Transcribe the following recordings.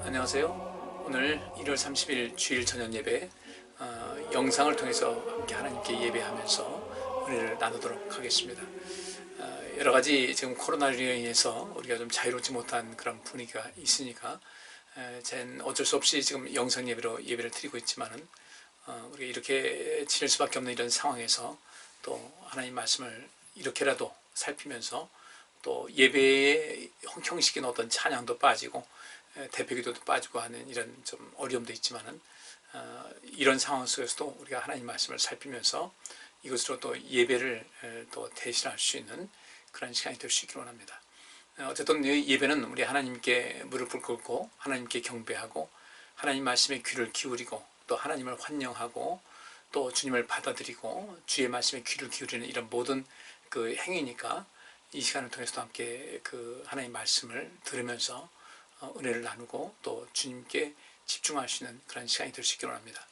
안녕하세요. 오늘 1월 30일 주일 저녁 예배 영상을 통해서 함께 하나님께 예배하면서 은혜를 나누도록 하겠습니다. 여러 가지 지금 코로나로 인해서 우리가 좀 자유롭지 못한 그런 분위기가 있으니까 전 어쩔 수 없이 지금 영상 예배로 예배를 드리고 있지만은 우리가 이렇게 지낼 수밖에 없는 이런 상황에서 또 하나님 말씀을 이렇게라도 살피면서 또 예배의 형식인 어떤 찬양도 빠지고 대표기도도 빠지고 하는 이런 좀 어려움도 있지만은 이런 상황 속에서도 우리가 하나님 말씀을 살피면서 이것으로 또 예배를 또 대신할 수 있는 그런 시간이 될 수 있기를 원합니다. 어쨌든 이 예배는 우리 하나님께 무릎을 꿇고 하나님께 경배하고 하나님 말씀에 귀를 기울이고 또 하나님을 환영하고 또 주님을 받아들이고 주의 말씀에 귀를 기울이는 이런 모든 그 행위니까 이 시간을 통해서도 함께 그 하나님 말씀을 들으면서 은혜를 나누고 또 주님께 집중할 수 있는 그런 시간이 될 수 있기를 원합니다.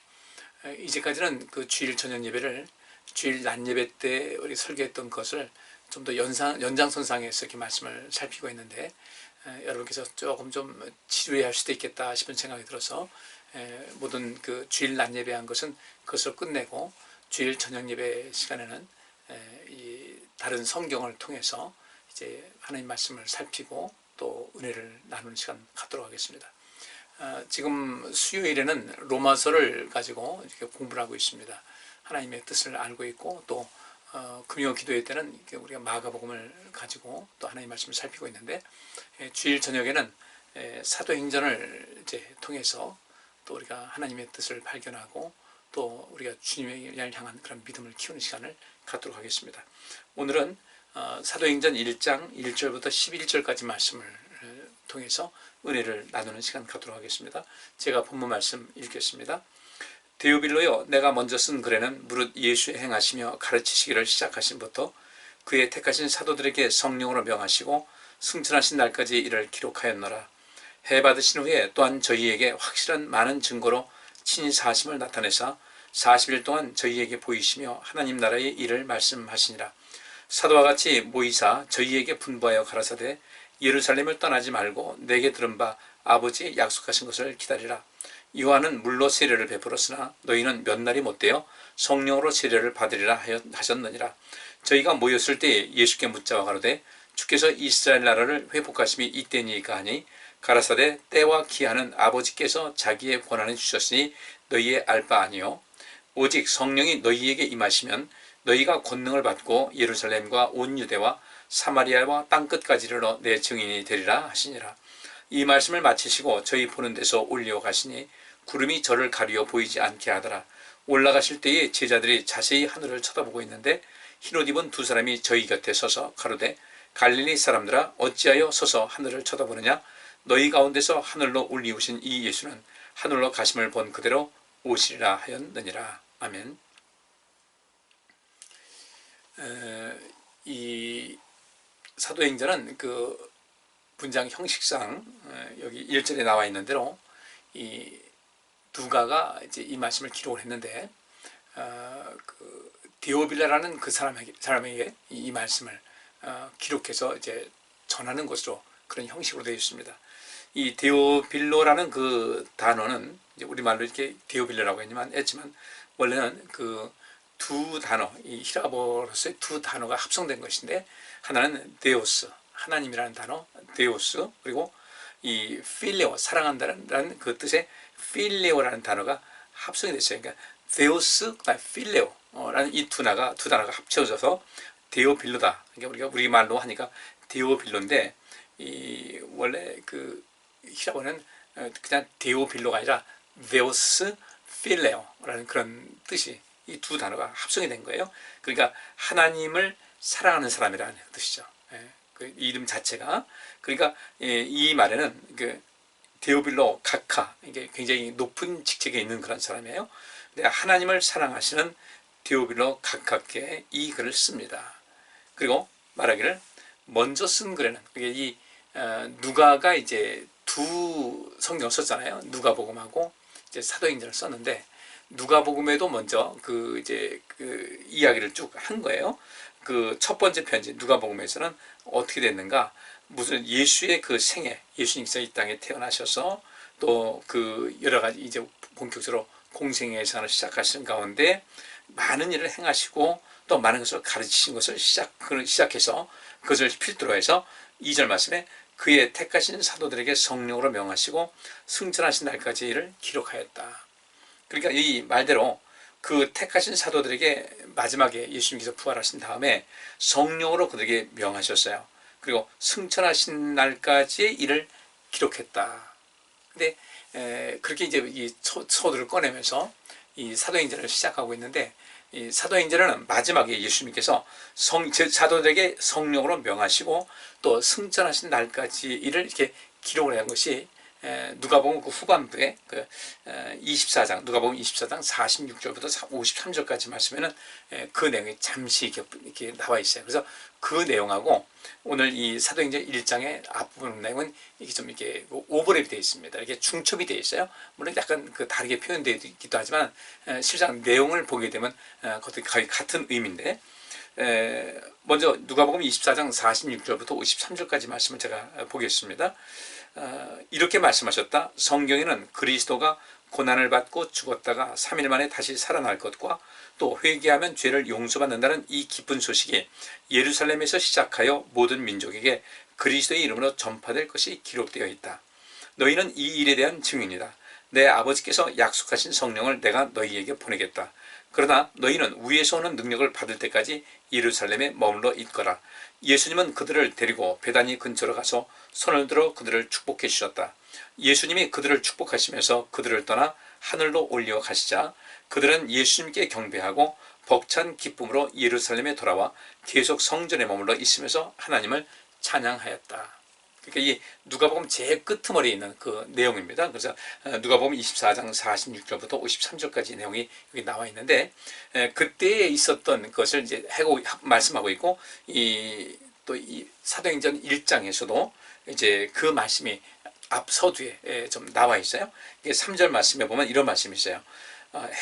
이제까지는 그 주일 저녁 예배를 주일 낮 예배 때 우리 설교했던 것을 좀 더 연장선상에서 이렇게 말씀을 살피고 있는데 여러분께서 조금 좀 지루해할 수도 있겠다 싶은 생각이 들어서 모든 그 주일 낮 예배한 것은 그것을 끝내고 주일 저녁 예배 시간에는 이 다른 성경을 통해서 이제 하나님 말씀을 살피고 또 은혜를 나누는 시간 갖도록 하겠습니다. 지금 수요일에는 로마서를 가지고 이렇게 공부를 하고 있습니다. 하나님의 뜻을 알고 있고 또 금요 기도회 때는 우리가 마가복음을 가지고 또 하나님의 말씀을 살피고 있는데 주일 저녁에는 사도행전을 이제 통해서 또 우리가 하나님의 뜻을 발견하고 또 우리가 주님을 향한 그런 믿음을 키우는 시간을 갖도록 하겠습니다. 오늘은 사도행전 1장 1절부터 11절까지 말씀을 통해서 은혜를 나누는 시간 갖도록 하겠습니다. 제가 본문 말씀 읽겠습니다. 데오빌로여, 내가 먼저 쓴 글에는 무릇 예수의 행하시며 가르치시기를 시작하신부터 그의 택하신 사도들에게 성령으로 명하시고 승천하신 날까지 이를 기록하였노라. 해 받으신 후에 또한 저희에게 확실한 많은 증거로 친히 사심을 나타내사 40일 동안 저희에게 보이시며 하나님 나라의 일을 말씀하시니라. 사도와 같이 모이사 저희에게 분부하여 가라사대 예루살렘을 떠나지 말고 내게 들은 바 아버지 약속하신 것을 기다리라. 요한은 물로 세례를 베풀었으나 너희는 몇 날이 못되어 성령으로 세례를 받으리라 하셨느니라. 저희가 모였을 때 예수께 묻자와 가로되 주께서 이스라엘 나라를 회복하심이 이때니까 하니 가라사대 때와 기한은 아버지께서 자기의 권한에 주셨으니 너희의 알 바 아니요 오직 성령이 너희에게 임하시면 너희가 권능을 받고 예루살렘과 온 유대와 사마리아와 땅끝까지 이르러 내 증인이 되리라 하시니라. 이 말씀을 마치시고 저희 보는 데서 올려 가시니 구름이 저를 가리어 보이지 않게 하더라. 올라가실 때에 제자들이 자세히 하늘을 쳐다보고 있는데 흰옷 입은 두 사람이 저희 곁에 서서 가로되 갈릴리 사람들아 어찌하여 서서 하늘을 쳐다보느냐. 너희 가운데서 하늘로 올리우신 이 예수는 하늘로 가심을 본 그대로 오시리라 하였느니라. 아멘. 이 사도행전은 그 문장 형식상 여기 1절에 나와 있는 대로 이 누가가 이제 이 말씀을 기록을 했는데 그 데오빌라라는 그 사람에게 이 말씀을 기록해서 이제 전하는 것으로 그런 형식으로 되어 있습니다. 이 데오빌로라는 그 단어는 이제 우리말로 이렇게 데오빌로라고 했지만 원래는 그 두 단어, 이 히라보로서의 두 단어가 합성된 것인데 하나는 데오스, 하나님이라는 단어, 데오스, 그리고 이 필레오, 사랑한다는 그 뜻의 필레오라는 단어가 합성이 됐어요. 그러니까 데오스, 필레오라는 이 두 단어가 합쳐져서 데오빌로다. 그러니까 우리가 우리말로 하니까 데오빌로인데 이 원래 그 히라보는 그냥 데오빌로가 아니라 데오스 필레오라는 그런 뜻이 이 두 단어가 합성이 된 거예요. 그러니까 하나님을 사랑하는 사람이라는 뜻이죠. 그 이름 자체가. 그러니까 이 말에는 그 데오빌로 각하, 이게 굉장히 높은 직책에 있는 그런 사람이에요. 근데 하나님을 사랑하시는 데오빌로 각하께 이 글을 씁니다. 그리고 말하기를 먼저 쓴 글에는 이 누가가 이제 두 성경을 썼잖아요. 누가복음하고 이제 사도행전을 썼는데 누가복음에도 먼저 그 이야기를 쭉 한 거예요. 그 첫 번째 편지 누가복음에서는 어떻게 됐는가? 무슨 예수의 그 생애, 예수님께서 이 땅에 태어나셔서 또 그 여러 가지 이제 본격적으로 공생애의 생활을 시작하시는 가운데 많은 일을 행하시고 또 많은 것을 가르치신 것을 시작해서 그것을 필두로 해서 2절 말씀에 그의 택하신 사도들에게 성령으로 명하시고 승천하신 날까지 일을 기록하였다. 그러니까 이 말대로 그 택하신 사도들에게 마지막에 예수님께서 부활하신 다음에 성령으로 그들에게 명하셨어요. 그리고 승천하신 날까지의 일을 기록했다. 근데 그렇게 이제 이 서두를 꺼내면서 이 사도행전을 시작하고 있는데, 이 사도행전은 마지막에 예수님께서 사도들에게 성령으로 명하시고 또 승천하신 날까지 일을 이렇게 기록을 한 것이 누가복음 그 후반부에 그 24장 누가복음 24장 46절부터 53절까지 말씀에는 그 내용이 잠시 이렇게 나와 있어요. 그래서 그 내용하고 오늘 이 사도행전 1장의 앞부분 내용은 이게 좀 이렇게 오버랩이 되어 있습니다. 이렇게 중첩이 되어 있어요. 물론 약간 그 다르게 표현되어 있기도 하지만 실상 내용을 보게 되면 그것도 거의 같은 의미인데, 먼저 누가복음 24장 46절부터 53절까지 말씀을 제가 보겠습니다. 이렇게 말씀하셨다. 성경에는 그리스도가 고난을 받고 죽었다가 3일 만에 다시 살아날 것과 또 회개하면 죄를 용서받는다는 이 기쁜 소식이 예루살렘에서 시작하여 모든 민족에게 그리스도의 이름으로 전파될 것이 기록되어 있다. 너희는 이 일에 대한 증인이다. 내 아버지께서 약속하신 성령을 내가 너희에게 보내겠다. 그러나 너희는 위에서 오는 능력을 받을 때까지 예루살렘에 머물러 있거라. 예수님은 그들을 데리고 베다니 근처로 가서 손을 들어 그들을 축복해 주셨다. 예수님이 그들을 축복하시면서 그들을 떠나 하늘로 올려 가시자 그들은 예수님께 경배하고 벅찬 기쁨으로 예루살렘에 돌아와 계속 성전에 머물러 있으면서 하나님을 찬양하였다. 그러니까 이 누가복음 제일 끄트머리에 있는 그 내용입니다. 그래서 누가복음 24장 46절부터 53절까지 내용이 여기 나와 있는데, 그때에 있었던 것을 이제 말씀하고 있고, 또 이 사도행전 1장에서도 이제 그 말씀이 앞 서두에 좀 나와 있어요. 3절 말씀에 보면 이런 말씀이 있어요.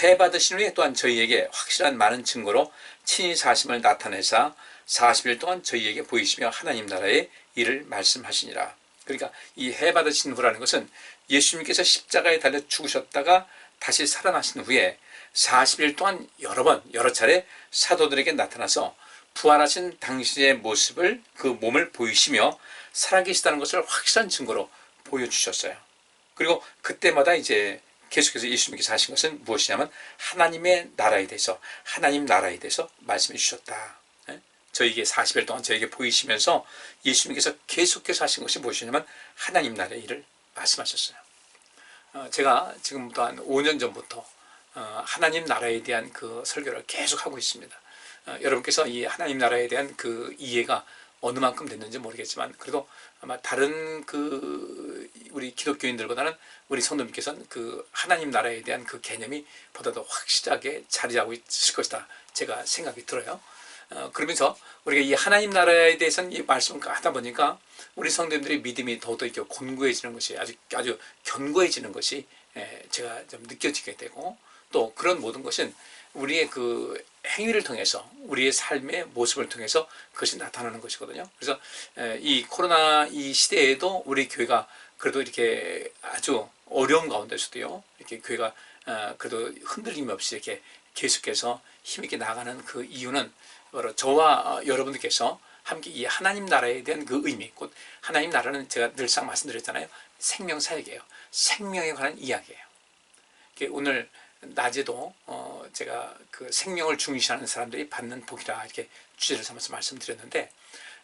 해 받으신 후에 또한 저희에게 확실한 많은 증거로 친히 사심을 나타내사 40일 동안 저희에게 보이시며 하나님 나라의 일을 말씀하시니라. 그러니까 이 해 받으신 후라는 것은 예수님께서 십자가에 달려 죽으셨다가 다시 살아나신 후에 40일 동안 여러 차례 사도들에게 나타나서 부활하신 당신의 모습을, 그 몸을 보이시며 살아계시다는 것을 확실한 증거로 보여주셨어요. 그리고 그때마다 이제 계속해서 예수님께서 하신 것은 무엇이냐면 하나님 나라에 대해서 말씀해 주셨다. 저에게 40일 동안 저에게 보이시면서 예수님께서 계속해서 하신 것이 무엇이냐면 하나님 나라의 일을 말씀하셨어요. 제가 지금부터 한 5년 전부터 하나님 나라에 대한 그 설교를 계속 하고 있습니다. 여러분께서 이 하나님 나라에 대한 그 이해가 어느 만큼 됐는지 모르겠지만 그래도 아마 다른 그 우리 기독교인들보다는 우리 성도님께서는 그 하나님 나라에 대한 그 개념이 보다도 확실하게 자리하고 있을 것이다 제가 생각이 들어요. 그러면서 우리가 이 하나님 나라에 대해서는 이 말씀을 하다 보니까 우리 성도님들의 믿음이 더욱더 이렇게 곤고해지는 것이 아주 견고해지는 것이 제가 좀 느껴지게 되고, 또 그런 모든 것은 우리의 그 행위를 통해서 우리의 삶의 모습을 통해서 그것이 나타나는 것이거든요. 그래서 이 코로나 이 시대에도 우리 교회가 그래도 이렇게 아주 어려운 가운데서도요 이렇게 교회가 그래도 흔들림 없이 이렇게 계속해서 힘있게 나가는 그 이유는 바로 저와 여러분들께서 함께 이 하나님 나라에 대한 그 의미, 곧 하나님 나라는 제가 늘상 말씀드렸잖아요. 생명사역이에요. 생명에 관한 이야기예요. 오늘 낮에도 제가 그 생명을 중시하는 사람들이 받는 복이라 이렇게 주제를 삼아서 말씀드렸는데,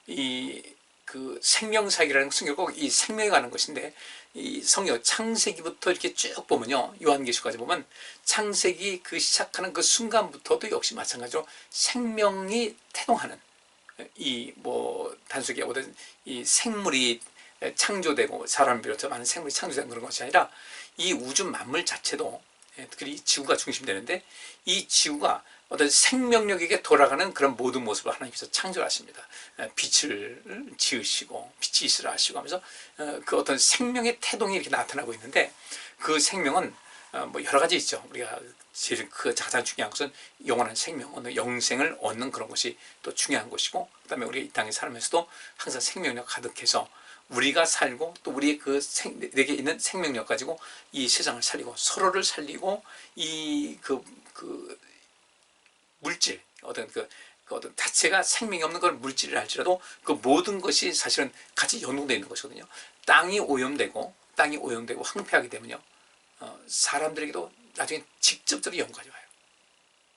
이 그 생명사역이라는 것은 결국 이 생명에 관한 것인데, 이 성경 창세기부터 이렇게 쭉 보면요, 요한계시까지 보면 창세기 그 시작하는 그 순간부터도 역시 마찬가지로 생명이 태동하는, 이 뭐 단순히 어떤 이 생물이 창조되고 사람을 비롯해 많은 생물이 창조된 그런 것이 아니라 이 우주 만물 자체도, 특히 지구가 중심되는데 이 지구가 어떤 생명력에게 돌아가는 그런 모든 모습을 하나님께서 창조하십니다. 빛을 지으시고 빛이 있으라 하시고 하면서 그 어떤 생명의 태동이 이렇게 나타나고 있는데, 그 생명은 뭐 여러 가지 있죠. 우리가 제일 그 가장 중요한 것은 영원한 생명, 영생을 얻는 그런 것이 또 중요한 것이고, 그다음에 우리가 이 땅에 살면서도 항상 생명력 가득해서 우리가 살고 또 우리의 내게 있는 생명력 가지고 이 세상을 살리고 서로를 살리고 그 물질 어떤 자체가 생명이 없는 걸 물질을 할지라도 그 모든 것이 사실은 같이 연동되어 있는 것이거든요. 땅이 오염되고 황폐하게 되면요, 사람들에게도 나중에 직접적으로 연관이 와요.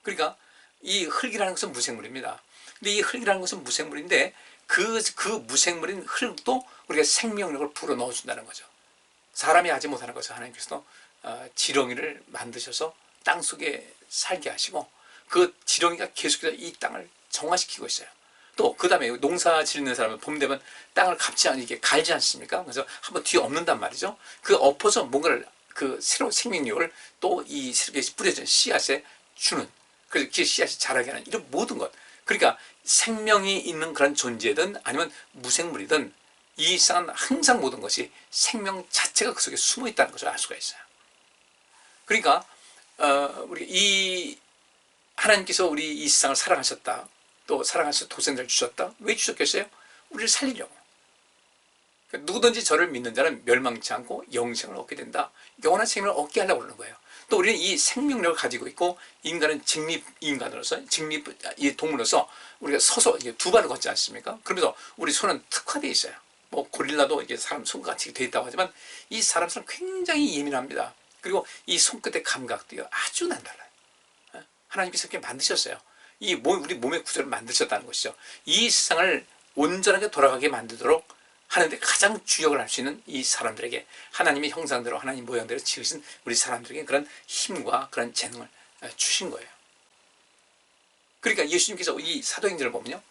그러니까 이 흙이라는 것은 무생물입니다. 근데 이 흙이라는 것은 무생물인데 그 무생물인 흙도 우리가 생명력을 불어 넣어준다는 거죠. 사람이 하지 못하는 것을 하나님께서 지렁이를 만드셔서 땅속에 살게 하시고 그 지렁이가 계속해서 이 땅을 정화시키고 있어요. 또 그 다음에 농사 짓는 사람은 봄 되면 땅을 이렇게 갈지 않습니까? 그래서 한번 뒤에 엎는단 말이죠. 그 엎어서 뭔가를 새로운 생명력을 또 이 새롭게 뿌려진 씨앗에 주는, 그래서 그 씨앗이 자라게 하는 이런 모든 것. 그러니까 생명이 있는 그런 존재든 아니면 무생물이든 이 세상은 항상 모든 것이 생명 자체가 그 속에 숨어 있다는 것을 알 수가 있어요. 그러니까 우리 하나님께서 우리 이 세상을 사랑하셨다, 또 사랑하셔서 도생자를 주셨다. 왜 주셨겠어요? 우리를 살리려고. 누구든지 저를 믿는 자는 멸망치 않고 영생을 얻게 된다. 영원한 생명을 얻게 하려고 그러는 거예요. 또 우리는 이 생명력을 가지고 있고, 인간은 직립인간으로서, 이 동물로서 우리가 서서 두 발을 걷지 않습니까? 그러면서 우리 손은 특화되어 있어요. 뭐 고릴라도 이게 사람 손같이 되어 있다고 하지만 이 사람 손은 굉장히 예민합니다. 그리고 이 손끝의 감각도 아주 남달라요. 하나님께서 그렇게 만드셨어요. 우리 몸의 구조를 만드셨다는 것이죠. 이 세상을 온전하게 돌아가게 만들도록 하는데 가장 주역을 할 수 있는 이 사람들에게 하나님의 형상대로 하나님 모양대로 지으신 우리 사람들에게 그런 힘과 그런 재능을 주신 거예요. 그러니까 예수님께서 이 사도행전을 보면요,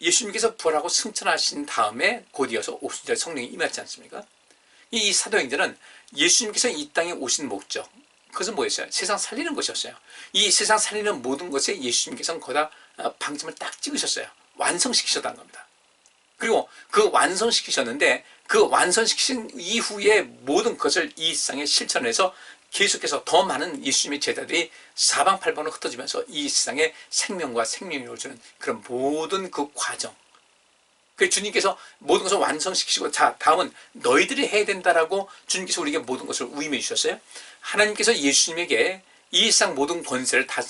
예수님께서 부활하고 승천하신 다음에 곧 이어서 오순절 성령이 임하지 않습니까? 이 사도행전은 예수님께서 이 땅에 오신 목적, 그것은 뭐였어요? 세상 살리는 것이었어요. 이 세상 살리는 모든 것에 예수님께서는 거기다 방점을 딱 찍으셨어요. 완성시키셨다는 겁니다. 그리고 그 완성시키셨는데 그 완성시키신 이후에 모든 것을 이 세상에 실천해서 계속해서 더 많은 예수님의 제자들이 사방팔방으로 흩어지면서 이 세상에 생명과 생명력을 주는 그런 모든 그 과정, 그 주님께서 모든 것을 완성시키시고, 자, 다음은 너희들이 해야 된다라고 주님께서 우리에게 모든 것을 위임해 주셨어요. 하나님께서 예수님에게 이 세상 모든 권세를 다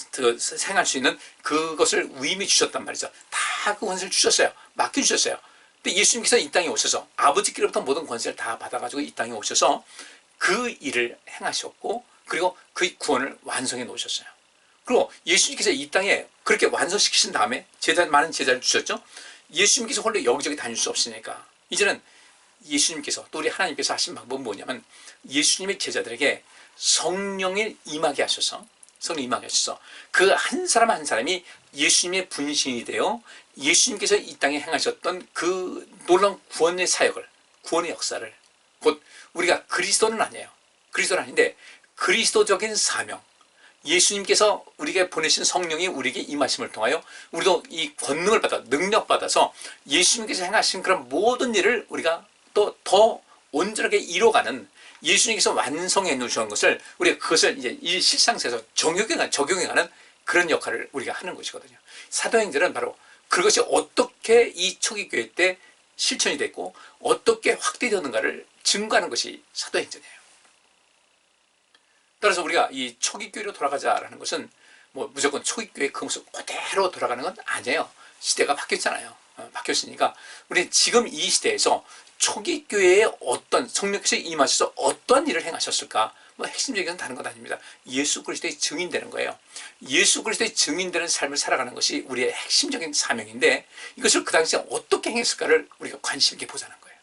행할 수 있는 그것을 위임해 주셨단 말이죠. 다 그 권세를 주셨어요. 맡겨주셨어요. 근데 예수님께서 이 땅에 오셔서 아버지께로부터 모든 권세를 다 받아가지고 이 땅에 오셔서 그 일을 행하셨고, 그리고 그 구원을 완성해 놓으셨어요. 그리고 예수님께서 이 땅에 그렇게 완성시키신 다음에 많은 제자를 주셨죠. 예수님께서 홀로 여기저기 다닐 수 없으니까 이제는 예수님께서, 또 우리 하나님께서 하신 방법은 뭐냐면, 예수님의 제자들에게 성령을 임하게 하셔서 그 한 사람 한 사람이 예수님의 분신이 되어 예수님께서 이 땅에 행하셨던 그 놀라운 구원의 사역을, 구원의 역사를, 곧 우리가 그리스도는 아닌데 그리스도적인 사명, 예수님께서 우리에게 보내신 성령이 우리에게 임하심을 통하여 우리도 이 권능을 받아 능력받아서 예수님께서 행하신 그런 모든 일을 우리가 또 더 온전하게 이뤄가는, 예수님께서 완성해 놓으신 것을 우리가 그것을 이제 이 실상에서 적용해가는 그런 역할을 우리가 하는 것이거든요. 사도행전은 바로 그것이 어떻게 이 초기 교회 때 실천이 됐고 어떻게 확대되었는가를 증거하는 것이 사도행전이에요. 따라서 우리가 이 초기 교회로 돌아가자라는 것은 뭐 무조건 초기 교회 그 모습 그대로 돌아가는 건 아니에요. 시대가 바뀌었잖아요. 바뀌었으니까 우리 지금 이 시대에서 초기 교회에 어떤 성령께서 임하셔서 어떤 일을 행하셨을까? 뭐 핵심적인 건 다른 건 아닙니다. 예수 그리스도의 증인되는 거예요. 예수 그리스도의 증인되는 삶을 살아가는 것이 우리의 핵심적인 사명인데, 이것을 그 당시에 어떻게 행했을까를 우리가 관심 있게 보자는 거예요.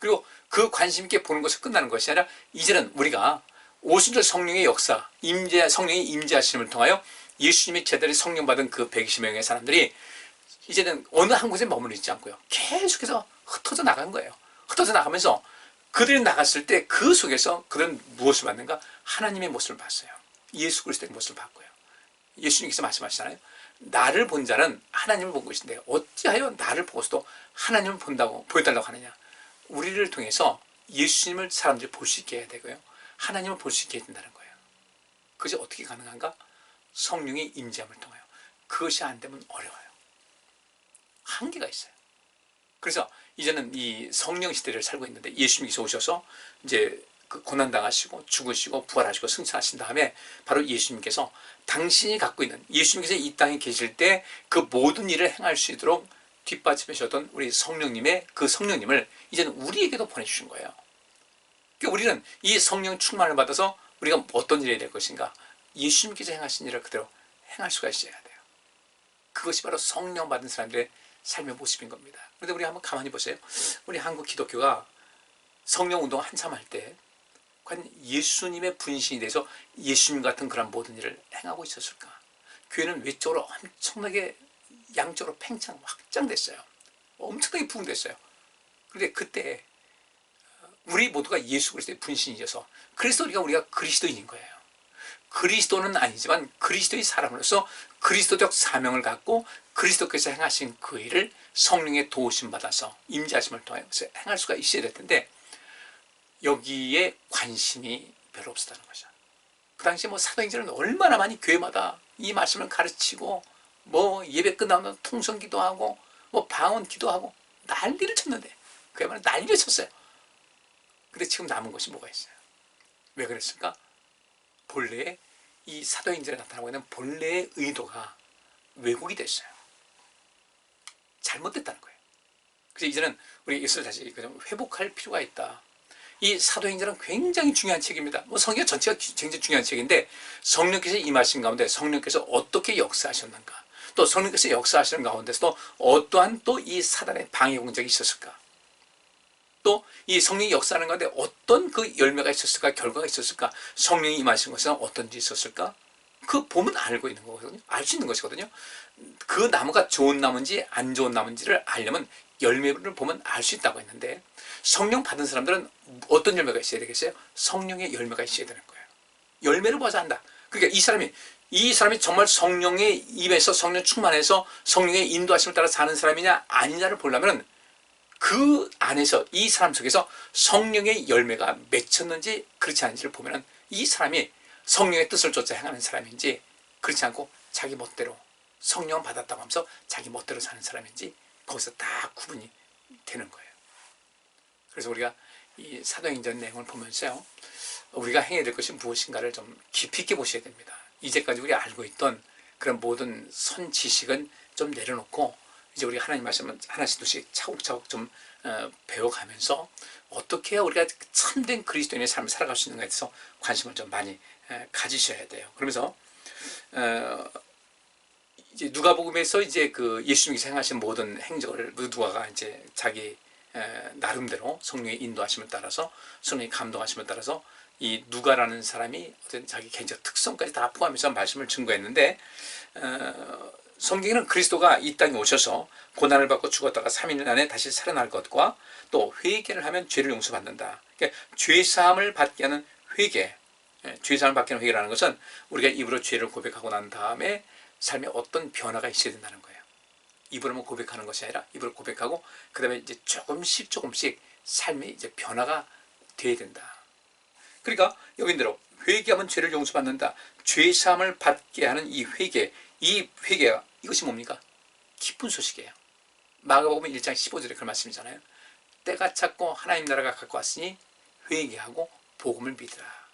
그리고 그 관심 있게 보는 것이 끝나는 것이 아니라 이제는 우리가 오순절 성령의 역사, 성령의 임재하심을 통하여 예수님의 제자들이 성령 받은 그 120명의 사람들이 이제는 어느 한 곳에 머물러 있지 않고요, 계속해서 흩어져 나간 거예요. 흩어져 나가면서 그들이 나갔을 때 그 속에서 그들은 무엇을 봤는가? 하나님의 모습을 봤어요. 예수 그리스도의 모습을 봤고요. 예수님께서 말씀하시잖아요. 나를 본 자는 하나님을 본 것인데 어찌하여 나를 보고서도 하나님을 보여달라고 하느냐? 우리를 통해서 예수님을 사람들이 볼 수 있게 해야 되고요, 하나님을 볼 수 있게 해야 된다는 거예요. 그것이 어떻게 가능한가? 성령의 임재함을 통하여. 그것이 안 되면 어려워요. 한계가 있어요. 그래서 이제는 이 성령 시대를 살고 있는데 예수님께서 오셔서 이제 그 고난당하시고 죽으시고 부활하시고 승천하신 다음에 바로 예수님께서 당신이 갖고 있는, 예수님께서 이 땅에 계실 때 그 모든 일을 행할 수 있도록 뒷받침하셨던 우리 성령님의 그 성령님을 이제는 우리에게도 보내주신 거예요. 그러니까 우리는 이 성령 충만을 받아서 우리가 어떤 일이 될 것인가, 예수님께서 행하신 일을 그대로 행할 수가 있어야 돼요. 그것이 바로 성령 받은 사람들의 삶의 모습인 겁니다. 그런데 우리 한번 가만히 보세요. 우리 한국 기독교가 성령 운동 한참 할 때 과연 예수님의 분신이 돼서 예수님 같은 그런 모든 일을 행하고 있었을까? 교회는 외적으로 엄청나게 양적으로 팽창 확장됐어요. 엄청나게 부흥됐어요. 그런데 그때 우리 모두가 예수 그리스도의 분신이어서 우리가 그리스도인인 거예요. 그리스도는 아니지만 그리스도의 사람으로서 그리스도적 사명을 갖고 그리스도께서 행하신 그 일을 성령의 도우심 받아서 임재하심을 통해서 행할 수가 있어야 될 텐데 여기에 관심이 별로 없었다는 거죠. 그 당시 사도행전은 얼마나 많이 교회마다 이 말씀을 가르치고 예배 끝나면 통성 기도하고 방언 기도하고 난리를 쳤는데, 그야말로 난리를 쳤어요. 근데 지금 남은 것이 뭐가 있어요? 왜 그랬을까? 본래의 이 사도행전에 나타나고 있는 본래의 의도가 왜곡이 됐어요. 잘못됐다는 거예요. 그래서 이제는 우리 이것을 다시 회복할 필요가 있다. 이 사도행전은 굉장히 중요한 책입니다. 성경 전체가 굉장히 중요한 책인데 성령께서 임하신 가운데 성령께서 어떻게 역사하셨는가, 또 성령께서 역사하시는 가운데서도 어떠한 또 이 사단의 방해 공작이 있었을까, 또 이 성령이 역사하는 가운데 어떤 그 열매가 있었을까, 결과가 있었을까, 성령이 임하신 것은 어떤 일이 있었을까, 그 보면 알고 있는 거거든요. 알 수 있는 것이거든요. 그 나무가 좋은 나무인지 안 좋은 나무인지를 알려면 열매를 보면 알 수 있다고 했는데, 성령 받은 사람들은 어떤 열매가 있어야 되겠어요? 성령의 열매가 있어야 되는 거예요. 열매를 봐서 안다. 그러니까 이 사람이 정말 성령의 입에서 성령 충만해서 성령의 인도하심을 따라 사는 사람이냐 아니냐를 보려면 그 안에서 이 사람 속에서 성령의 열매가 맺혔는지 그렇지 않은지를 보면 이 사람이 성령의 뜻을 쫓아 행하는 사람인지, 그렇지 않고 자기 멋대로 성령 받았다고 하면서 자기 멋대로 사는 사람인지 거기서 다 구분이 되는 거예요. 그래서 우리가 이 사도행전 내용을 보면서요, 우리가 행해야 될 것이 무엇인가를 좀 깊이 있게 보셔야 됩니다. 이제까지 우리가 알고 있던 그런 모든 선 지식은 좀 내려놓고 이제 우리 하나님 말씀은 하나씩 둘씩 차곡차곡 좀 배워가면서 어떻게 해야 우리가 참된 그리스도인의 삶을 살아갈 수 있는가에 대해서 관심을 좀 많이 가지셔야 돼요. 그러면서 이제 누가복음에서 이제 그 예수님께서 행하신 모든 행적을 누가가 이제 자기 나름대로 성령의 인도하심을 따라서, 성령의 감동하심을 따라서 이 누가라는 사람이 어떤 자기 개인적 특성까지 다 포함해서 말씀을 증거했는데, 성경에는 그리스도가 이 땅에 오셔서 고난을 받고 죽었다가 3일 안에 다시 살아날 것과 또 회개를 하면 죄를 용서받는다. 그러니까 죄사함을 받게 하는 회개, 죄사함을 받게 하는 회개라는 것은 우리가 입으로 죄를 고백하고 난 다음에 삶에 어떤 변화가 있어야 된다는 거예요. 입으로만 고백하는 것이 아니라 입으로 고백하고 그 다음에 이제 조금씩 삶의 이제 변화가 돼야 된다. 그러니까 여기대로 회개하면 죄를 용서받는다. 죄사함을 받게 하는 이 회개가 이것이 뭡니까? 기쁜 소식이에요. 마가복음 1장 15절에 그런 말씀이잖아요. 때가 찼고 하나님 나라가 가까워 왔으니 회개하고 복음을 믿으라.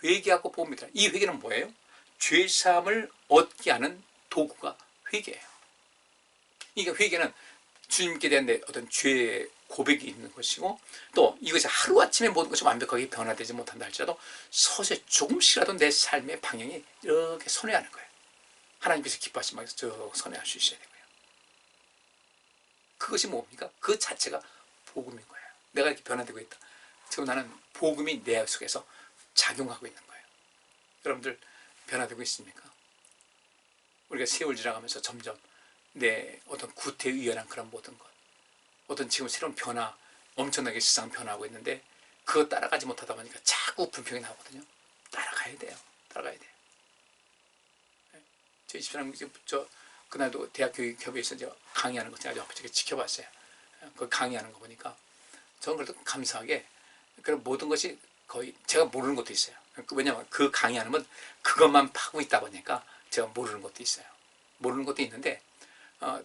회개하고 복음을 믿으라. 이 회개는 뭐예요? 죄사함을 얻게 하는 도구가 회개예요. 그러니까 회개는 주님께 대한 내 어떤 죄의 고백이 있는 것이고, 또 이것이 하루아침에 모든 것이 완벽하게 변화되지 못한다 할지라도 서서히 조금씩이라도 내 삶의 방향이 이렇게 선회하는 거예요. 하나님께서 기뻐하시는 방에서 저 선회할 수 있어야 되고요. 그것이 뭡니까? 그 자체가 복음인 거예요. 내가 이렇게 변화되고 있다. 지금 나는 복음이 내 속에서 작용하고 있는 거예요. 여러분들 변화되고 있습니까? 우리가 세월 지나가면서 점점 내 어떤 구태의연한 그런 모든 것, 어떤 지금 새로운 변화, 엄청나게 세상은 변화하고 있는데 그거 따라가지 못하다 보니까 자꾸 불평이 나오거든요. 따라가야 돼요. 저희 집사람 그날도 대학교 협의회에서 강의하는 거 제가 옆에 지켜봤어요. 그 강의하는 거 보니까 저는 그래도 감사하게 그런 모든 것이 거의 제가 모르는 것도 있어요. 왜냐하면 그 강의하는 건 그것만 파고 있다 보니까 제가 모르는 것도 있어요. 모르는 것도 있는데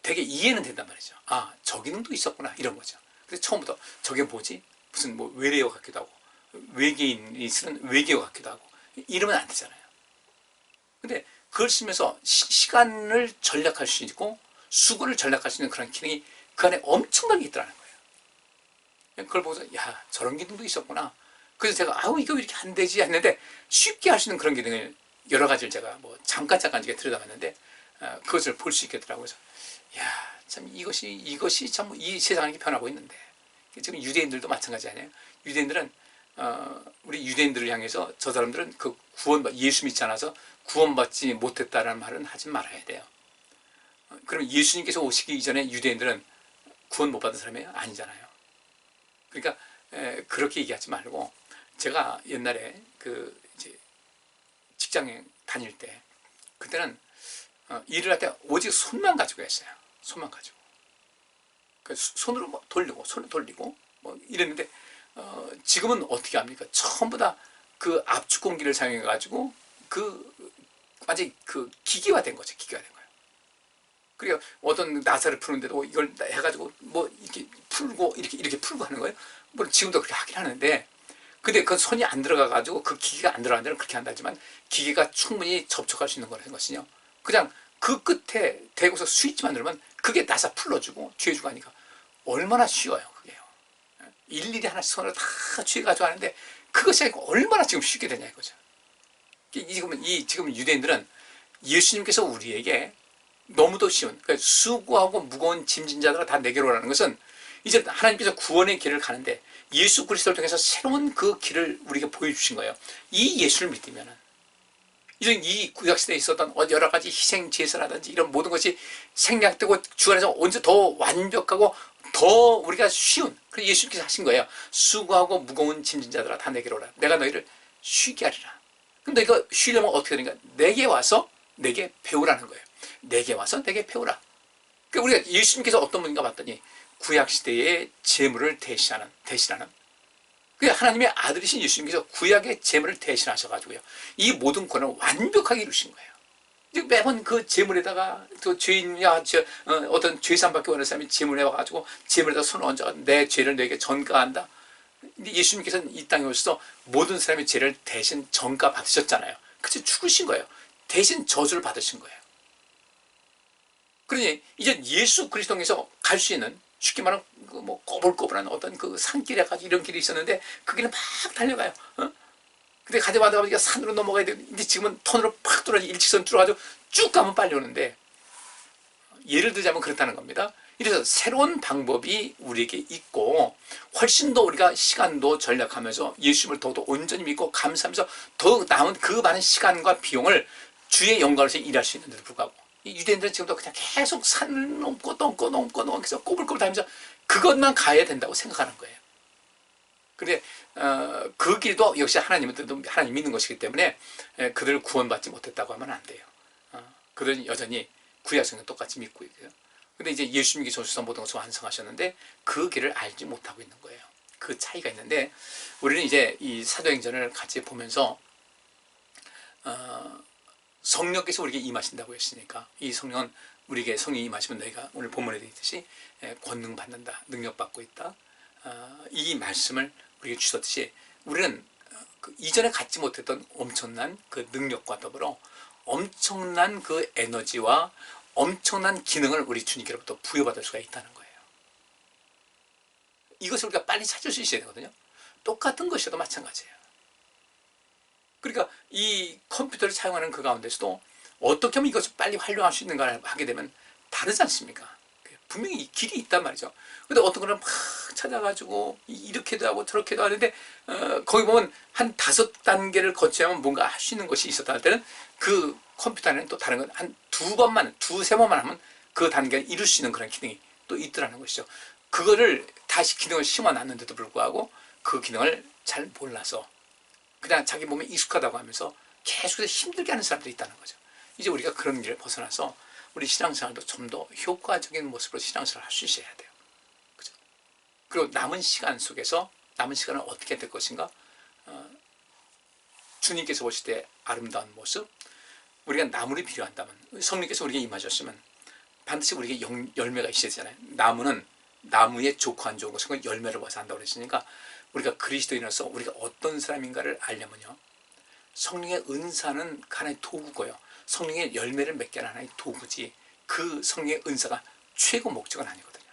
되게 이해는 된단 말이죠. 아, 저 기능도 있었구나 이런 거죠. 그래서 처음부터 저게 뭐지? 무슨 뭐 외래어 같기도 하고 외계인이 쓰는 외계어 같기도 하고 이러면 안 되잖아요. 근데 그걸 쓰면서 시간을 절약할 수 있고 수고를 절약할 수 있는 그런 기능이 그 안에 엄청나게 있더라는 거예요. 그걸 보고서 야, 저런 기능도 있었구나. 그래서 제가 아우 이거 왜 이렇게 안 되지 했는데 쉽게 할 수 있는 그런 기능을 여러 가지를 제가 뭐 잠깐 이렇게 들여다봤는데 그것을 볼 수 있겠더라고요. 그래서 야, 참 이것이 참 이 세상이 변하고 있는데 지금 유대인들도 마찬가지 아니에요? 유대인들은 우리 유대인들을 향해서 저 사람들은 그 예수 믿지 않아서 구원받지 못했다라는 말은 하지 말아야 돼요. 그럼 예수님께서 오시기 이전에 유대인들은 구원 못 받은 사람이에요? 아니잖아요. 그러니까 그렇게 얘기하지 말고 제가 옛날에 그 이제 직장에 다닐 때 그때는 일을 할 때 오직 손만 가지고 했어요. 손만 가지고. 손으로 뭐 돌리고 손을 돌리고 뭐 이랬는데 지금은 어떻게 합니까? 전부 다 그 압축 공기를 사용해 가지고 완전히 그 기계화된 거죠. 기계화된 거예요. 그리고 어떤 나사를 푸는데도 이걸 해가지고 뭐 이렇게 풀고 이렇게 풀고 하는 거예요. 물론 지금도 그렇게 하긴 하는데, 근데 그 손이 안 들어가 가지고 그 기계가 안 들어가는 데는 그렇게 한다지만 기계가 충분히 접촉할 수 있는 거라는 것은요. 그냥 그 끝에 대고서 스위치만 누르면 그게 나사 풀러주고 뒤에 주고 하니까 얼마나 쉬워요, 그게요. 일일이 하나씩 손을 다 쥐어가지고 하는데 그것이 얼마나 지금 쉽게 되냐 이거죠. 지금 유대인들은 예수님께서 우리에게 너무도 쉬운, 그러니까 수고하고 무거운 짐진 자들아 다 내게로 오라는 것은 이제 하나님께서 구원의 길을 가는데 예수 그리스도를 통해서 새로운 그 길을 우리에게 보여주신 거예요. 이 예수를 믿으면은 이제 이 구약시대에 있었던 여러 가지 희생 제사라든지 이런 모든 것이 생략되고 주 안에서 언제 더 완벽하고 더 우리가 쉬운, 그래서 예수님께서 하신 거예요. 수고하고 무거운 짐진 자들아 다 내게로 오라. 내가 너희를 쉬게 하리라. 근데 이거 쉬려면 어떻게 되는가? 내게 와서 내게 배우라는 거예요. 내게 와서 내게 배우라. 그러니까 우리가 예수님께서 어떤 분인가 봤더니 구약시대의 제물을 대신하는 하나님의 아들이신 예수님께서 구약의 제물을 대신하셔가지고요. 이 모든 권을 완벽하게 이루신 거예요. 매번 그 제물에다가 또 죄인이야 어떤 죄산받기 원하는 사람이 제물에 와가지고 제물에다 손을 얹어 내 죄를 너에게 전가한다. 근데 예수님께서는 이 땅에 오셔서 모든 사람의 죄를 대신 전가 받으셨잖아요. 그래서 죽으신 거예요. 대신 저주를 받으신 거예요. 그러니 이제 예수 그리스도에서 갈 수 있는, 쉽게 말하면 뭐 꼬불꼬불한 어떤 그 산길에 가지고 이런 길이 있었는데 그 길은 막 달려가요. 근데 가다가 보니까 산으로 넘어가야 돼. 근데 지금은 턴으로 팍 뚫어지 일직선 뚫어가지고 쭉 가면 빨리 오는데, 예를 들자면 그렇다는 겁니다. 이래서 새로운 방법이 우리에게 있고 훨씬 더 우리가 시간도 절약하면서 예수님을 더욱더 온전히 믿고 감사하면서 더욱 남은 그 많은 시간과 비용을 주의 영광을 위해서 일할 수 있는데도 불구하고 이 유대인들은 지금도 그냥 계속 산을 넘고 해서 꼬불꼬불 다니면서 그것만 가야 된다고 생각하는 거예요. 근데 그 길도 역시 하나님 믿는 것이기 때문에 그들을 구원받지 못했다고 하면 안 돼요. 그들은 여전히 구약성경 똑같이 믿고 있고요. 근데 이제 예수님께서 오셔서 모든 것을 완성하셨는데 그 길을 알지 못하고 있는 거예요. 그 차이가 있는데 우리는 이제 이 사도행전을 같이 보면서 성령께서 우리에게 임하신다고 했으니까 이 성령은 우리에게 성령이 임하시면 너희가 오늘 본문에 되어 있듯이 권능 받는다, 능력 받고 있다. 이 말씀을 우리에게 주셨듯이 우리는 그 이전에 갖지 못했던 엄청난 그 능력과 더불어 엄청난 그 에너지와 엄청난 기능을 우리 주님께로부터 부여받을 수가 있다는 거예요. 이것을 우리가 빨리 찾을 수 있어야 되거든요. 똑같은 것이어도 마찬가지예요. 그러니까 이 컴퓨터를 사용하는 그 가운데서도 어떻게 하면 이것을 빨리 활용할 수 있는가를 하게 되면 다르지 않습니까? 분명히 길이 있단 말이죠. 근데 어떤 거는 막 찾아가지고 이렇게도 하고 저렇게도 하는데 거기 보면 한 5단계를 거쳐야만 뭔가 할 수 있는 것이 있었다 할 때는 그 컴퓨터 안에는 또 다른 건 한 2-3번만 하면 그 단계를 이룰 수 있는 그런 기능이 또 있더라는 것이죠. 그거를 다시 기능을 심어놨는데도 불구하고 그 기능을 잘 몰라서 그냥 자기 몸에 익숙하다고 하면서 계속해서 힘들게 하는 사람들이 있다는 거죠. 이제 우리가 그런 일을 벗어나서 우리 신앙생활도 좀 더 효과적인 모습으로 신앙생활을 할 수 있어야 돼요. 그죠? 그리고 남은 시간 속에서 남은 시간을 어떻게 될 것인가? 주님께서 보실 때 아름다운 모습, 우리가 나물이 필요한다면 성령께서 우리에게 임하셨으면 반드시 우리에게 열매가 있어야 되잖아요. 나무는 나무의 좋고 안 좋은 것은 열매를 봐서 한다고 그랬으니까 우리가 그리스도인으로서 우리가 어떤 사람인가를 알려면요, 성령의 은사는 하나의 도구고요, 성령의 열매를 맺게 하는 하나의 도구지 그 성령의 은사가 최고 목적은 아니거든요.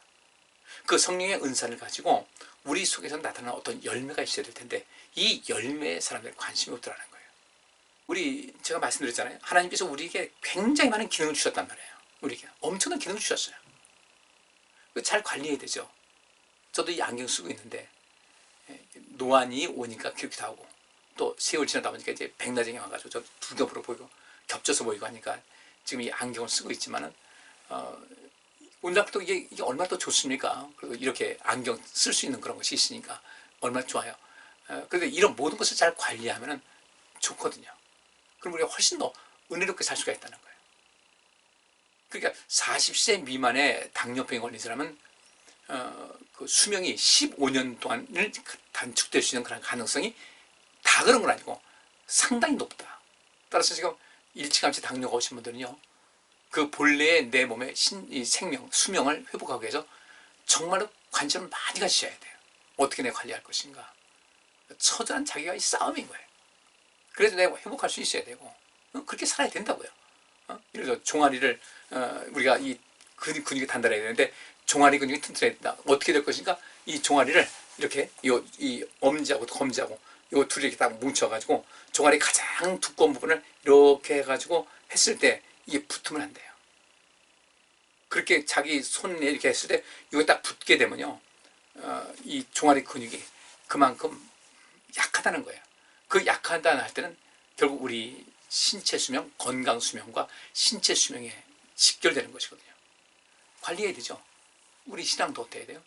그 성령의 은사를 가지고 우리 속에서 나타나는 어떤 열매가 있어야 될 텐데 이 열매에 사람들이 관심이 없더라는 거예요. 제가 말씀드렸잖아요. 하나님께서 우리에게 굉장히 많은 기능을 주셨단 말이에요. 우리에게 엄청난 기능을 주셨어요. 잘 관리해야 되죠. 저도 이 안경 쓰고 있는데 노안이 오니까 그렇게 하고 또 세월 지나다 보니까 이제 백나장이 와가지고 저 두 겹으로 보이고 겹쳐서 보이고 하니까 지금 이 안경을 쓰고 있지만은 오늘날 또 이게 얼마나 더 좋습니까? 그리고 이렇게 안경 쓸 수 있는 그런 것이 있으니까 얼마나 좋아요. 그런데 이런 모든 것을 잘 관리하면은 좋거든요. 그럼 우리가 훨씬 더 은혜롭게 살 수가 있다는 거예요. 그러니까 40세 미만의 당뇨병에 걸린 사람은 그 수명이 15년 동안을 단축될 수 있는 그런 가능성이 다 그런 건 아니고 상당히 높다. 따라서 지금 일찌감치 당뇨가 오신 분들은요, 그 본래의 내 몸의 생명, 수명을 회복하기 위해서 정말로 관심을 많이 가지셔야 돼요. 어떻게 내가 관리할 것인가. 처절한 자기가 이 싸움인 거예요. 그래서 내가 회복할 수 있어야 되고 그렇게 살아야 된다고요. 예를 들어 종아리를 우리가 이 근육이 단단해야 되는데 종아리 근육이 튼튼해야 된다. 어떻게 될 것인가? 이 종아리를 이렇게 이 엄지하고 검지하고 이 둘이 이렇게 딱 뭉쳐가지고 종아리 가장 두꺼운 부분을 이렇게 해가지고 했을 때 이게 붙으면 안 돼요. 그렇게 자기 손에 이렇게 했을 때 이거 딱 붙게 되면요, 이 종아리 근육이 그만큼 약하다는 거예요. 그 약하다는 할 때는 결국 우리 신체 수명, 건강 수명과 신체 수명에 직결되는 것이거든요. 관리해야 되죠. 우리 신앙도 어때야 돼요?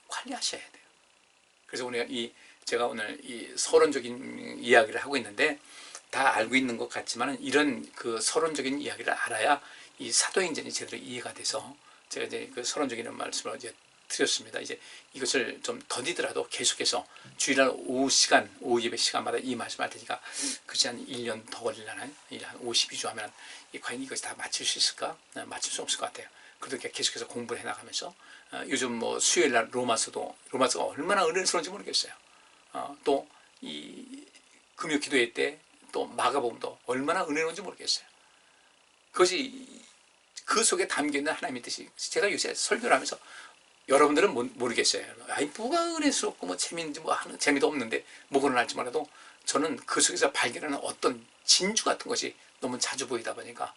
관리하셔야 돼요. 그래서 제가 오늘 이 서론적인 이야기를 하고 있는데 다 알고 있는 것 같지만 이런 그 서론적인 이야기를 알아야 이 사도행전이 제대로 이해가 돼서 제가 이제 그 서론적인 말씀을 이제 드렸습니다. 이제 이것을 좀 더디더라도 계속해서 주일날 오후 예배 시간마다 이 말씀할 테니까 그치 한 1년 더 걸리려나요? 한 52주 하면 과연 이것이 다 맞출 수 있을까? 맞출 수 없을 것 같아요. 그래도 계속해서 공부를 해나가면서 요즘 뭐 수요일날 로마서가 얼마나 은혜스러운지 모르겠어요. 또 이 금요 기도회 때 또 마가복음도 얼마나 은혜로운지 모르겠어요. 그것이 그 속에 담겨있는 하나님의 뜻이, 제가 요새 설교를 하면서 여러분들은 모르겠어요. 아이 뭐가 은혜스럽고 뭐 재미있는지 뭐 하는 재미도 없는데 뭐가 할지 몰라도 저는 그 속에서 발견하는 어떤 진주 같은 것이 너무 자주 보이다 보니까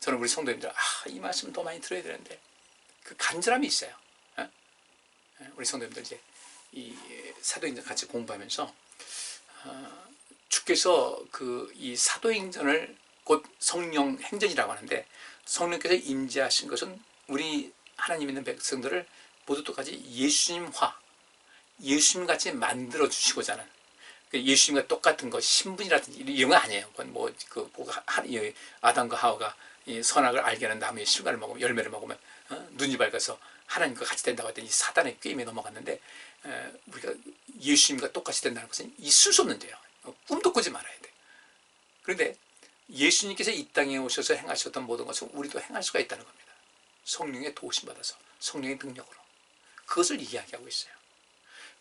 저는 우리 성도님들 이 말씀을 더 많이 들어야 되는데 그 간절함이 있어요. 우리 성도님들 이제 이 사도행전 같이 공부하면서 주께서 이 사도행전을 곧 성령 행전이라고 하는데 성령께서 임재하신 것은 우리 하나님 있는 백성들을 모두 똑같이 예수님같이 만들어 주시고자 하는, 예수님과 똑같은 것, 신분이라든지 이런 건 아니에요. 그건 아담과 하와가 이 선악을 알게 하는 나무의 실과를 먹으면, 열매를 먹으면 눈이 밝아서 하나님과 같이 된다고 했더니 사단의 꾀임에 넘어갔는데, 우리가 예수님과 똑같이 된다는 것은 있을 수 없는데요. 꿈도 꾸지 말아야 돼. 그런데 예수님께서 이 땅에 오셔서 행하셨던 모든 것을 우리도 행할 수가 있다는 겁니다. 성령의 도우심 받아서, 성령의 능력으로. 그것을 이야기하고 있어요.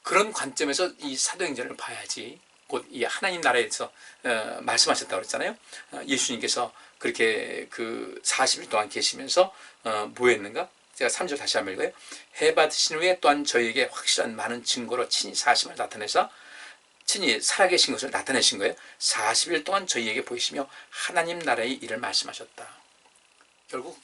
그런 관점에서 이 사도행전을 봐야지 곧 이 하나님 나라에서 말씀하셨다고 그랬잖아요. 예수님께서 그렇게 그 40일 동안 계시면서 뭐 했는가? 제가 3절 다시 한번 읽어요. 해 받으신 후에 또한 저희에게 확실한 많은 증거로 친히 사심을 나타내서 친히 살아계신 것을 나타내신 거예요. 40일 동안 저희에게 보이시며 하나님 나라의 일을 말씀하셨다. 결국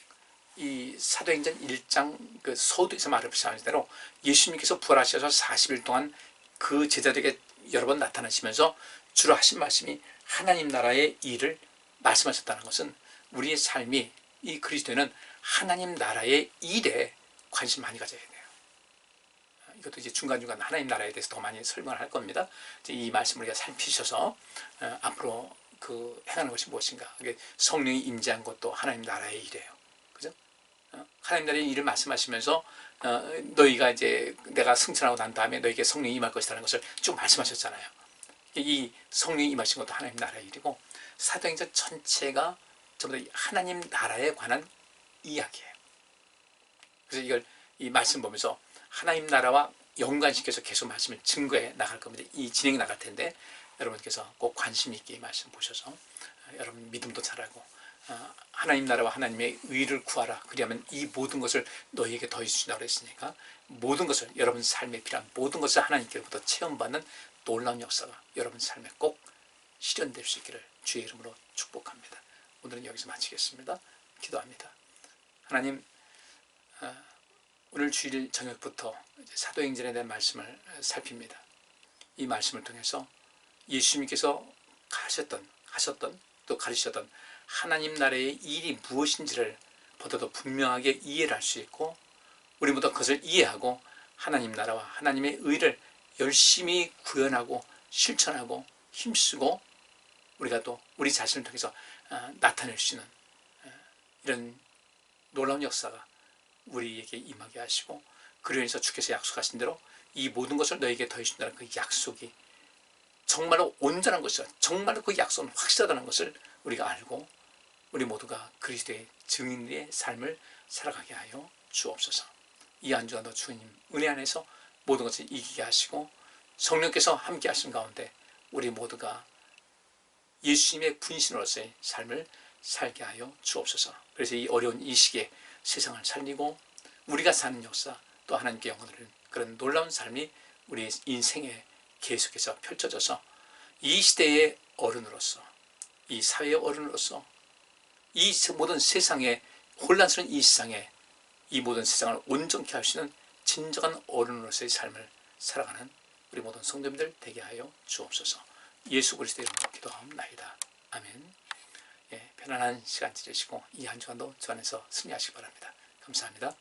이 사도행전 1장 그 서두에서 말씀하신 대로 예수님께서 부활하셔서 40일 동안 그 제자들에게 여러 번 나타나시면서 주로 하신 말씀이 하나님 나라의 일을 말씀하셨다는 것은 우리의 삶이, 이 그리스도인은 하나님 나라의 일에 관심 많이 가져야 돼요. 이것도 이제 중간중간 하나님 나라에 대해서 더 많이 설명을 할 겁니다. 이 말씀을 우리가 살피셔서 앞으로 그 행하는 것이 무엇인가. 성령이 임재한 것도 하나님 나라의 일이에요. 그죠? 하나님 나라의 일을 말씀하시면서 너희가 이제 내가 승천하고 난 다음에 너희에게 성령이 임할 것이라는 것을 쭉 말씀하셨잖아요. 이 성령이 임하신 것도 하나님 나라의 일이고 사도행전 전체가 전부 다 하나님 나라에 관한 이야기예요. 그래서 이 말씀 보면서 하나님 나라와 연관시켜서 계속 말씀을 증거해 나갈 겁니다. 이 진행이 나갈 텐데 여러분께서 꼭 관심 있게 이 말씀 보셔서 여러분 믿음도 잘하고 하나님 나라와 하나님의 의를 구하라. 그리하면 이 모든 것을 너희에게 더해 주신다고 했으니까 모든 것을 여러분 삶에 필요한 모든 것을 하나님께로부터 체험받는 놀라운 역사가 여러분 삶에 꼭 실현될 수 있기를 주의 이름으로 축복합니다. 오늘은 여기서 마치겠습니다. 기도합니다. 하나님, 오늘 주일 저녁부터 사도행전에 대한 말씀을 살핍니다. 이 말씀을 통해서 예수님께서 하셨던 또 가르치셨던 하나님 나라의 일이 무엇인지를 보다도 분명하게 이해를 할 수 있고 우리 모두 그것을 이해하고 하나님 나라와 하나님의 의를 열심히 구현하고 실천하고 힘쓰고 우리가 또 우리 자신을 통해서 나타낼 수 있는 이런 놀라운 역사가 우리에게 임하게 하시고 그로 인해서 주께서 약속하신 대로 이 모든 것을 너에게 더해준다는 그 약속이 정말로 온전한 것이다. 정말로 그 약속은 확실하다는 것을 우리가 알고 우리 모두가 그리스도의 증인의 삶을 살아가게 하여 주옵소서. 이 한 주간도 주님 은혜 안에서 모든 것을 이기게 하시고 성령께서 함께 하신 가운데 우리 모두가 예수님의 분신으로서의 삶을 살게 하여 주옵소서. 그래서 이 어려운 이 시기에 세상을 살리고 우리가 사는 역사 또 하나님께 영광을 드리는 그런 놀라운 삶이 우리 인생에 계속해서 펼쳐져서 이 시대의 어른으로서 이 사회의 어른으로서 이 모든 세상에 혼란스러운 이 세상에 이 모든 세상을 온전케 할 수 있는 진정한 어른으로서의 삶을 살아가는 우리 모든 성도님들 되게 하여 주옵소서. 예수 그리스도의 이름으로 기도하옵나이다. 아멘. 편안한 시간 지내시고 이 한 주간도 주 안에서 승리하시기 바랍니다. 감사합니다.